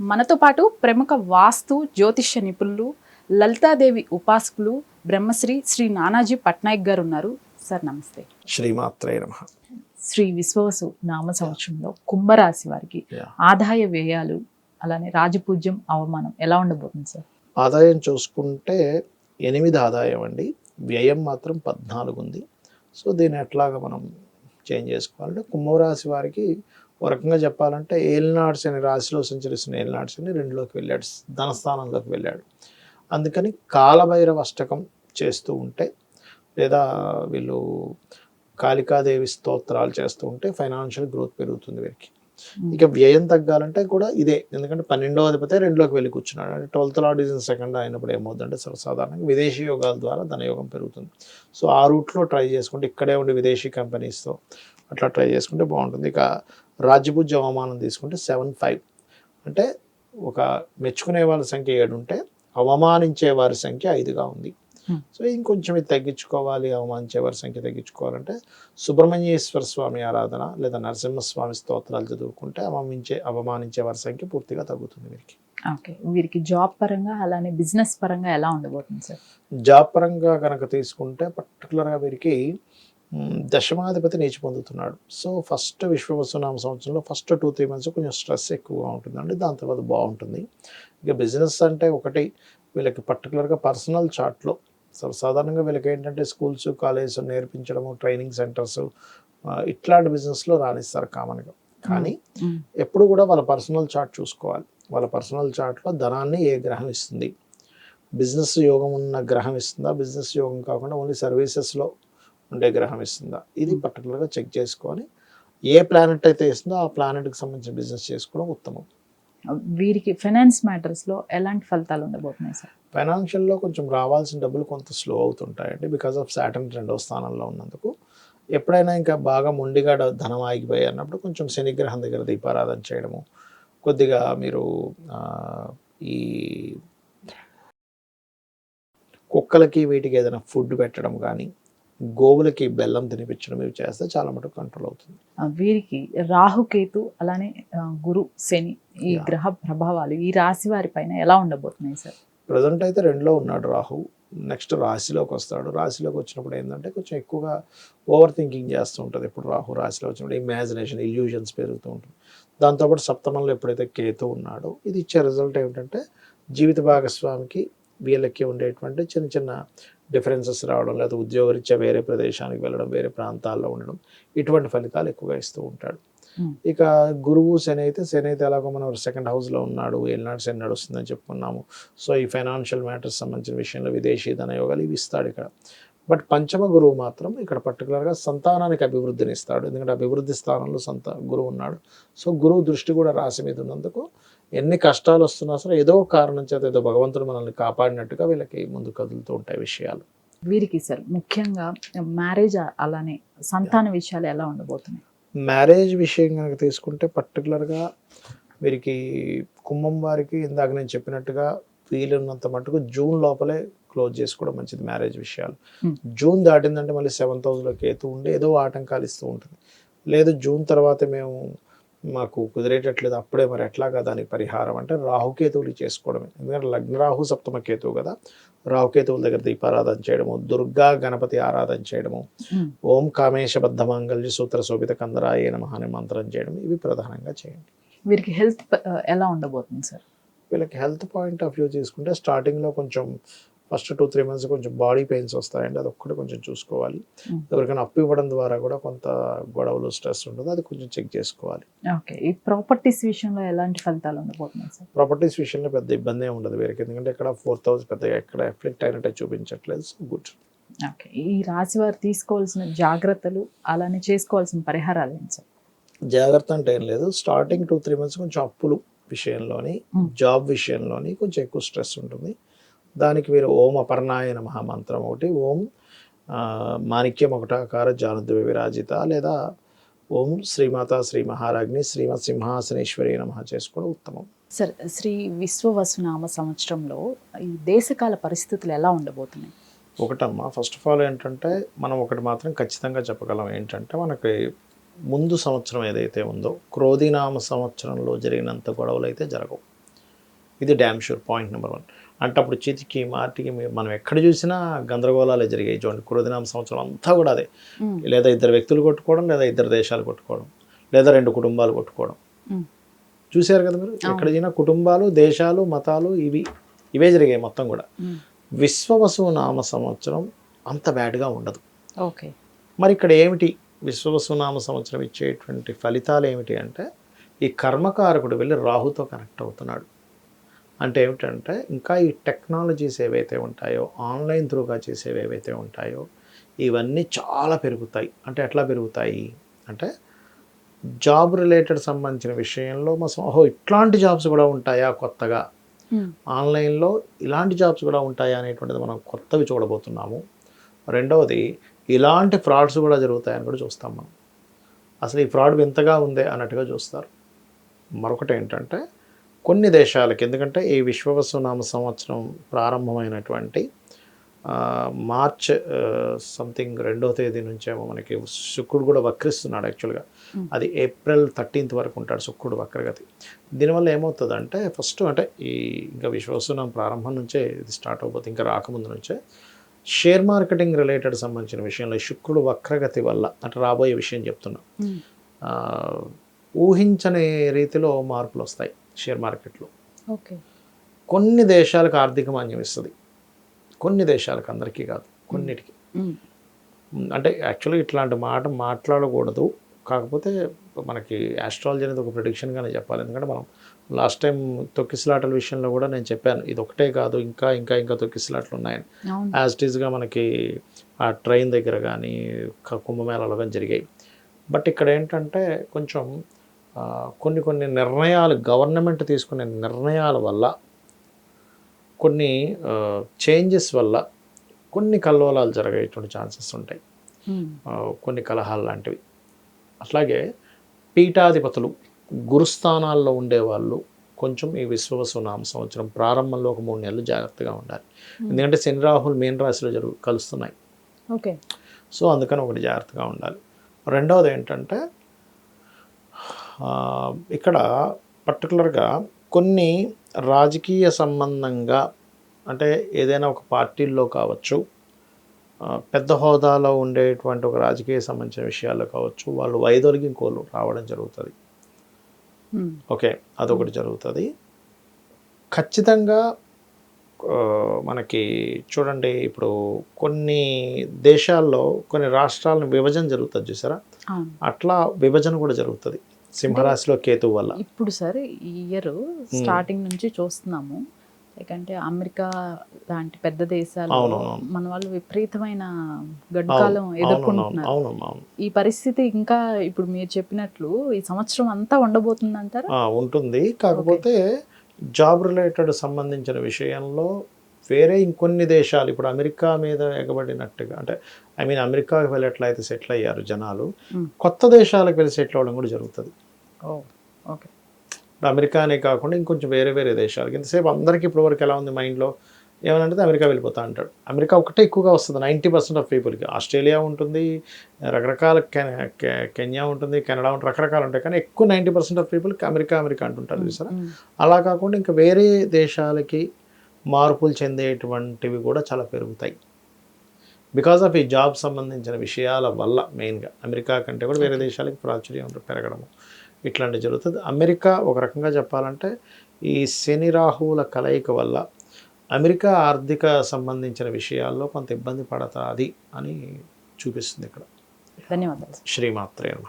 మనతో పాటు ప్రముఖ వాస్తు జ్యోతిష్య నిపుణులు, లలితాదేవి ఉపాసకులు, బ్రహ్మశ్రీ శ్రీ నానాజీ పట్నాయక్ గారు ఉన్నారు. సార్ నమస్తే. శ్రీమాత్రే నమః. శ్రీ విశ్వవసు నామ సంవత్సరంలో కుంభరాశి వారికి ఆదాయ వ్యయాలు, అలానే రాజపూజ్యం, అవమానం ఎలా ఉండబోతుంది సార్? ఆదాయం చూసుకుంటే 8 ఆదాయం అండి, వ్యయం మాత్రం 14 ఉంది. సో దీన్ని ఎట్లాగా మనం చేంజ్ చేసుకోవాలంటే, కుంభరాశి వారికి ఒక రకంగా చెప్పాలంటే ఏలినాడు శని, రాశిలో సంచరిస్తున్న ఏలినాడు శని 2లోకి వెళ్ళాడు, ధనస్థానంలోకి వెళ్ళాడు. అందుకని కాలభైరవ అష్టకం చేస్తూ ఉంటే, లేదా వీళ్ళు కాళికాదేవి స్తోత్రాలు చేస్తూ ఉంటే ఫైనాన్షియల్ గ్రోత్ పెరుగుతుంది వీరికి. ఇక వ్యయం తగ్గాలంటే కూడా ఇదే, ఎందుకంటే 12వ అధిపతి 2లోకి వెళ్ళి కూర్చున్నాడు. అంటే 12th lord is in second అయినప్పుడు ఏమవుతుందంటే సర్వసాధారణంగా విదేశీ యోగాల ద్వారా ధనయోగం పెరుగుతుంది. సో ఆ రూట్లో ట్రై చేసుకుంటే, ఇక్కడే ఉండి విదేశీ కంపెనీస్తో అట్లా ట్రై చేసుకుంటే బాగుంటుంది. ఇక రాజ్యపూజ్య అవమానం తీసుకుంటే 7-5, అంటే ఒక మెచ్చుకునే వాళ్ళ సంఖ్య 7 ఉంటే అవమానించే వారి సంఖ్య 5గా ఉంది. సో ఇంకొంచెం ఇది తగ్గించుకోవాలి, అవమానించే వారి సంఖ్య తగ్గించుకోవాలంటే సుబ్రహ్మణ్యేశ్వర స్వామి ఆరాధన లేదా నరసింహస్వామి స్తోత్రాలు చదువుకుంటే అవమానించే వారి సంఖ్య పూర్తిగా తగ్గుతుంది వీరికి. ఓకే, వీరికి జాబ్ పరంగా అలానే బిజినెస్ పరంగా ఎలా ఉండబోతుంది సార్? జాబ్ పరంగా కనుక తీసుకుంటే పర్టికులర్గా వీరికి దశమాధిపతి నీచి పొందుతున్నాడు. సో ఫస్ట్ విశ్వవసునామ సంవత్సరంలో ఫస్ట్ 2-3 మంత్స్ కొంచెం స్ట్రెస్ ఎక్కువగా ఉంటుందండి, దాని తర్వాత బాగుంటుంది. ఇక బిజినెస్ అంటే ఒకటి, వీళ్ళకి పర్టికులర్గా పర్సనల్ చార్ట్లో సాధారణంగా వీళ్ళకి ఏంటంటే స్కూల్స్, కాలేజెస్ నేర్పించడము, ట్రైనింగ్ సెంటర్స్, ఇట్లాంటి బిజినెస్లో రాణిస్తారు కామన్గా. కానీ ఎప్పుడు కూడా వాళ్ళ పర్సనల్ చార్ట్ చూసుకోవాలి. వాళ్ళ పర్సనల్ చార్ట్లో ధనాన్ని ఏ గ్రహం ఇస్తుంది, బిజినెస్ యోగం ఉన్న గ్రహం ఇస్తుందా, బిజినెస్ యోగం కాకుండా ఓన్లీ సర్వీసెస్లో ఉండే గ్రహం ఇస్తుందా, ఇది పర్టికులర్గా చెక్ చేసుకొని ఏ ప్లానెట్ అయితే ఇస్తుందో ఆ ప్లానెట్కి సంబంధించిన బిజినెస్ చేసుకోవడం ఉత్తమం. వీరికి ఫైనాన్స్ మ్యాటర్స్లో ఎలాంటి ఫలితాలు ఉండబోతున్నాయి సార్? ఫైనాన్షియల్లో కొంచెం రావాల్సిన డబ్బులు కొంత స్లో అవుతుంటాయండి, బికాస్ ఆఫ్ సాటర్న్ 2వ స్థానంలో ఉన్నందుకు. ఎప్పుడైనా ఇంకా బాగా మొండిగా ధనం ఆగిపోయి అన్నప్పుడు కొంచెం శనిగ్రహం దగ్గర దీపారాధన చేయడము, కొద్దిగా మీరు ఈ కుక్కలకి వీటికి ఏదైనా ఫుడ్ పెట్టడం కానీ, గోవులకి బెల్లం తినిపించడం, ఇవి చేస్తే చాలా మటుకు కంట్రోల్ అవుతుంది. వీరికి రాహుకేతు అలానే గురు శని ఈ గ్రహ ప్రభావాలు ఈ రాశి వారి పైన ఎలా ఉండబోతున్నాయి సార్? ప్రజెంట్ అయితే 2లో ఉన్నాడు రాహు, నెక్స్ట్ రాశిలోకి వస్తాడు. రాశిలోకి వచ్చినప్పుడు ఏంటంటే కొంచెం ఎక్కువగా ఓవర్ థింకింగ్ చేస్తూ ఉంటుంది. ఇప్పుడు రాహు రాశిలో వచ్చినప్పుడు ఇమాజినేషన్, ఇల్యూజన్స్ పెరుగుతూ ఉంటుంది. దాంతోపాటు సప్తమంలో ఎప్పుడైతే కేతు ఉన్నాడో ఇది ఇచ్చే రిజల్ట్ ఏమిటంటే జీవిత భాగస్వామికి వీళ్ళకి ఉండేటువంటి చిన్న చిన్న డిఫరెన్సెస్ రావడం, లేదా ఉద్యోగరీత్యా వేరే ప్రదేశానికి వెళ్ళడం, వేరే ప్రాంతాల్లో ఉండడం, ఇటువంటి ఫలితాలు ఎక్కువగా ఇస్తూ ఉంటాడు. ఇక గురువు శని అయితే ఎలాగో మనం 2nd హౌస్లో ఉన్నాడు, ఏలినాడు శని నడుస్తుందని చెప్పుకున్నాము. సో ఈ ఫైనాన్షియల్ మ్యాటర్స్ సంబంధించిన విషయంలో విదేశీ ధనయోగాలు ఇవి ఇస్తాడు ఇక్కడ. బట్ పంచమ గురువు మాత్రం ఇక్కడ పర్టికులర్గా సంతానానికి అభివృద్ధిని ఇస్తాడు, ఎందుకంటే అభివృద్ధి స్థానంలో గురువు ఉన్నాడు. సో గురువు దృష్టి కూడా రాశి మీద ఉన్నందుకు ఎన్ని కష్టాలు వస్తున్నా సరే ఏదో కారణం చేత, ఏదో భగవంతుడు మనల్ని కాపాడినట్టుగా వీళ్ళకి ముందు కదులుతూ ఉంటాయి విషయాలు. వీరికి సార్ ముఖ్యంగా మ్యారేజ్ అలానే సంతాన విషయాలు ఎలా ఉండబోతున్నాయి? మ్యారేజ్ విషయం కనుక తీసుకుంటే పర్టికులర్గా వీరికి కుంభం వారికి ఇందాక నేను చెప్పినట్టుగా వీలున్నంత మటుకు జూన్ లోపలే క్లోజ్ చేసుకోవడం మంచిది మ్యారేజ్ విషయాలు. జూన్ దాటిందంటే మళ్ళీ 7th హౌస్లో కేతు ఉండి ఏదో ఆటంకాలు ఇస్తూ ఉంటుంది. లేదు జూన్ తర్వాతే మాకు కుదిరేటట్లేదు, అప్పుడే మరి ఎట్లాగా దానికి పరిహారం అంటే రాహుకేతువులు చేసుకోవడమే. ఎందుకంటే లగ్న రాహు సప్తమ కేతువు కదా, రాహుకేతువుల దగ్గర దీపారాధన చేయడము, దుర్గా గణపతి ఆరాధన చేయడము, ఓం కామేశబద్ధ మాంగళ్య సూత్ర శోభిత కందరాయ నమః అనే మంత్రం చేయడం, ఇవి ప్రధానంగా చేయండి. వీరికి హెల్త్ ఎలా ఉండబోతుంది సార్? వీళ్ళకి హెల్త్ పాయింట్ ఆఫ్ వ్యూ తీసుకుంటే స్టార్టింగ్లో కొంచెం ఫస్ట్ 2-3 మంత్స్ కొంచెం బాడీ పెయిన్స్ వస్తాయండి, అది ఒక్కటి కొంచెం చూసుకోవాలి. ఎవరికైనా అప్పు ఇవ్వడం ద్వారా కూడా కొంత గొడవలు, స్ట్రెస్ ఉంటుంది, అది కొంచెం చెక్ చేసుకోవాలి. ఓకే, ఈ ప్రాపర్టీస్ విషయంలో ఎలాంటి ఫలితాలు ఉండబోతున్నాయి సార్? ప్రాపర్టీస్ విషయంలో పెద్ద ఇబ్బంది ఏమి ఉండదు వీరికి, ఎందుకంటే ఇక్కడ 4th హౌస్ పెద్దగా ఎక్కడ ఎఫెక్ట్ అయినట్టే చూపించట్లేదు. So good. ఓకే, ఈ రాశి వారు తీసుకోవాల్సిన జాగ్రత్తలు అలానే చేసుకోవాల్సిన పరిహారాలు ఏంటి సార్? జాగ్రత్త అంటే ఏం లేదు, స్టార్టింగ్ 2-3 మంత్స్ కొంచెం అప్పులు విషయంలోని, జాబ్ విషయంలోని కొంచెం ఎక్కువ స్ట్రెస్ ఉంటుంది. దానికి మీరు ఓం అపర్ణాయ నమః మంత్రం ఒకటి, ఓం మాణిక్యం ఒకటాకార జానుద్వయ విరాజిత, లేదా ఓం శ్రీమాత శ్రీ మహారాజ్ని శ్రీమత్ సింహాసనేశ్వరి నమః చేసుకోవడం ఉత్తమం. సార్, శ్రీ విశ్వవసునామ సంవత్సరంలో ఈ దేశకాల పరిస్థితులు ఎలా ఉండబోతున్నాయి? ఒకటమ్మా, ఫస్ట్ ఆఫ్ ఆల్ ఏంటంటే మనం ఒకటి మాత్రం ఖచ్చితంగా చెప్పగలం, ఏంటంటే మనకి ముందు సంవత్సరం ఏదైతే ఉందో క్రోధినామ సంవత్సరంలో జరిగినంత గొడవలు అయితే జరగవు. ఇది డ్యామ్ షూర్ పాయింట్ నెంబర్ 1. అంటే అప్పుడు చితికి మాటికి మనం ఎక్కడ చూసినా గందరగోళాలే జరిగాయి. చూడండి క్రోధినామ సంవత్సరం అంతా కూడా అదే. లేదా 2 వ్యక్తులు కొట్టుకోవడం, లేదా 2 దేశాలు కొట్టుకోవడం, లేదా 2 కుటుంబాలు కొట్టుకోవడం. చూశారు కదా మీరు, ఎక్కడ చూసినా కుటుంబాలు, దేశాలు, మతాలు ఇవే జరిగాయి మొత్తం కూడా. విశ్వవసువు నామ సంవత్సరం అంత బ్యాడ్గా ఉండదు. ఓకే, మరి ఇక్కడ ఏమిటి విశ్వవసువు నామ సంవత్సరం ఇచ్చేటువంటి ఫలితాలు ఏమిటి అంటే, ఈ కర్మకారకుడు వెళ్ళి రాహుతో కనెక్ట్ అవుతున్నాడు. అంటే ఏమిటంటే, ఇంకా ఈ టెక్నాలజీస్ ఏవైతే ఉంటాయో, ఆన్లైన్ త్రూగా చేసేవి ఏవైతే ఉంటాయో, ఇవన్నీ చాలా పెరుగుతాయి. అంటే ఎట్లా పెరుగుతాయి అంటే, జాబ్ రిలేటెడ్ సంబంధించిన విషయంలో ఇట్లాంటి జాబ్స్ కూడా ఉంటాయా కొత్తగా, ఆన్లైన్లో ఇలాంటి జాబ్స్ కూడా ఉంటాయా అనేటువంటిది మనం కొత్తవి చూడబోతున్నాము. రెండవది, ఇలాంటి ఫ్రాడ్స్ కూడా జరుగుతాయని కూడా చూస్తాం మనం. అసలు ఈ ఫ్రాడ్ వింతగా ఉందే అన్నట్టుగా చూస్తారు. మరొకటి ఏంటంటే, కొన్ని దేశాలకి, ఎందుకంటే ఈ విశ్వవసువు నామ సంవత్సరం ప్రారంభమైనటువంటి మార్చ్ సంథింగ్ 2వ తేదీ నుంచేమో మనకి శుక్రుడు కూడా వక్రిస్తున్నాడు. యాక్చువల్గా అది ఏప్రిల్ 13th వరకు ఉంటాడు శుక్రుడు వక్రగతి. దీనివల్ల ఏమవుతుందంటే, ఫస్ట్ అంటే ఈ ఇంకా విశ్వవసువు నామ ప్రారంభం నుంచే ఇది స్టార్ట్ అయిపోతుంది, ఇంకా రాకముందు నుంచే షేర్ మార్కెటింగ్ రిలేటెడ్ సంబంధించిన విషయంలో శుక్రుడు వక్రగతి వల్ల, అంటే రాబోయే విషయం చెప్తున్నా, ఊహించని రీతిలో మార్పులు వస్తాయి షేర్ మార్కెట్లో. ఓకే, కొన్ని దేశాలకు ఆర్థిక మాన్యం ఇస్తుంది, కొన్ని దేశాలకు, అందరికీ కాదు, కొన్నిటికి. అంటే యాక్చువల్గా ఇట్లాంటి మాట మాట్లాడకూడదు, కాకపోతే మనకి ఆస్ట్రాలజీ అనేది ఒక ప్రిడిక్షన్గానే చెప్పాలి. ఎందుకంటే మనం లాస్ట్ టైం తొక్కిసలాటల విషయంలో కూడా నేను చెప్పాను, ఇది ఒకటే కాదు, ఇంకా ఇంకా ఇంకా తొక్కిసలాటలు ఉన్నాయని. యాజ్ ఇట్ ఈస్గా మనకి ఆ ట్రైన్ దగ్గర కానీ కుంభమేళాలో కానీ జరిగాయి. బట్ ఇక్కడ ఏంటంటే కొంచెం కొన్ని నిర్ణయాలు, గవర్నమెంట్ తీసుకునే నిర్ణయాల వల్ల, కొన్ని చేంజెస్ వల్ల కొన్ని కల్లోలాలు జరిగేటువంటి ఛాన్సెస్ ఉంటాయి, కొన్ని కలహాలు లాంటివి. అట్లాగే పీఠాధిపతులు, గురుస్థానాల్లో ఉండేవాళ్ళు కొంచెం ఈ విశ్వవసువు నామ సంవత్సరం ప్రారంభంలో ఒక 3 నెలలు జాగ్రత్తగా ఉండాలి. ఎందుకంటే శని రాహులు మీన రాశిలో కలుస్తున్నాయి. ఓకే, సో అందుకని ఒకటి జాగ్రత్తగా ఉండాలి. రెండవది ఏంటంటే, ఇక్కడ పర్టికులర్గా కొన్ని రాజకీయ సంబంధంగా, అంటే ఏదైనా ఒక పార్టీల్లో కావచ్చు, పెద్ద హోదాలో ఉండేటువంటి ఒక రాజకీయ సంబంధించిన విషయాల్లో కావచ్చు, వాళ్ళు వైదొలిగి ఇంకోళ్ళు రావడం జరుగుతుంది. ఓకే, అదొకటి జరుగుతుంది. ఖచ్చితంగా మనకి చూడండి, ఇప్పుడు కొన్ని దేశాల్లో కొన్ని రాష్ట్రాలను విభజన జరుగుతుంది చూసారా, అట్లా విభజన కూడా జరుగుతుంది సింహరాశిలో కేతువు వల్ల. ఇప్పుడు సరే ఈ ఇయర్ స్టార్టింగ్ నుంచి చూస్తున్నాము, అంటే అమెరికా లాంటి పెద్ద దేశాలు మన వాళ్ళు విపరీతమైన గడ్డుకాలం ఎదుర్కొంటున్నారు. ఈ పరిస్థితి ఇంకా ఇప్పుడు మీరు చెప్పినట్లు ఈ సంవత్సరం అంతా ఉండబోతుంది అంటారా? ఉంటుంది. కాకపోతే జాబ్ రిలేటెడ్ సంబంధించిన విషయంలో వేరే ఇంకొన్ని దేశాలు, ఇప్పుడు అమెరికా మీద ఎగబడినట్టుగా, అంటే అమెరికాకి వెళ్ళి ఎట్లయితే సెటిల్ అయ్యారు జనాలు, కొత్త దేశాలకు వెళ్ళి సెటిల్ అవ్వడం కూడా జరుగుతుంది. ఓకే, అమెరికానే కాకుండా ఇంకొంచెం వేరే వేరే దేశాలకి. ఇంతసేపు అందరికీ ఇప్పటివరకు ఎలా ఉంది మైండ్లో, ఏమనంటే అమెరికా వెళ్ళిపోతా అంటాడు. అమెరికా ఒకటే ఎక్కువగా వస్తుంది 90% ఆఫ్ పీపుల్కి. ఆస్ట్రేలియా ఉంటుంది, రకరకాల కెన్యా ఉంటుంది, కెనడా ఉంటుంది, రకరకాలు ఉంటాయి, కానీ ఎక్కువ 90% ఆఫ్ పీపుల్కి అమెరికా అంటుంటారు చూసారా. అలా కాకుండా ఇంకా వేరే దేశాలకి మార్పులు చెందేటువంటివి కూడా చాలా పెరుగుతాయి బికాస్ ఆఫ్ ఈ జాబ్ సంబంధించిన విషయాల వల్ల. మెయిన్గా అమెరికా కంటే కూడా వేరే దేశాలకి ప్రాచుర్యం పెరగడము ఇట్లాంటివి జరుగుతుంది. అమెరికా ఒక రకంగా చెప్పాలంటే ఈ శని రాహువుల కలయిక వల్ల అమెరికా ఆర్థిక సంబంధించిన విషయాల్లో కొంత ఇబ్బంది పడతాది అని చూపిస్తుంది ఇక్కడ. ధన్యవాదాలు. శ్రీమాత్రే నమః.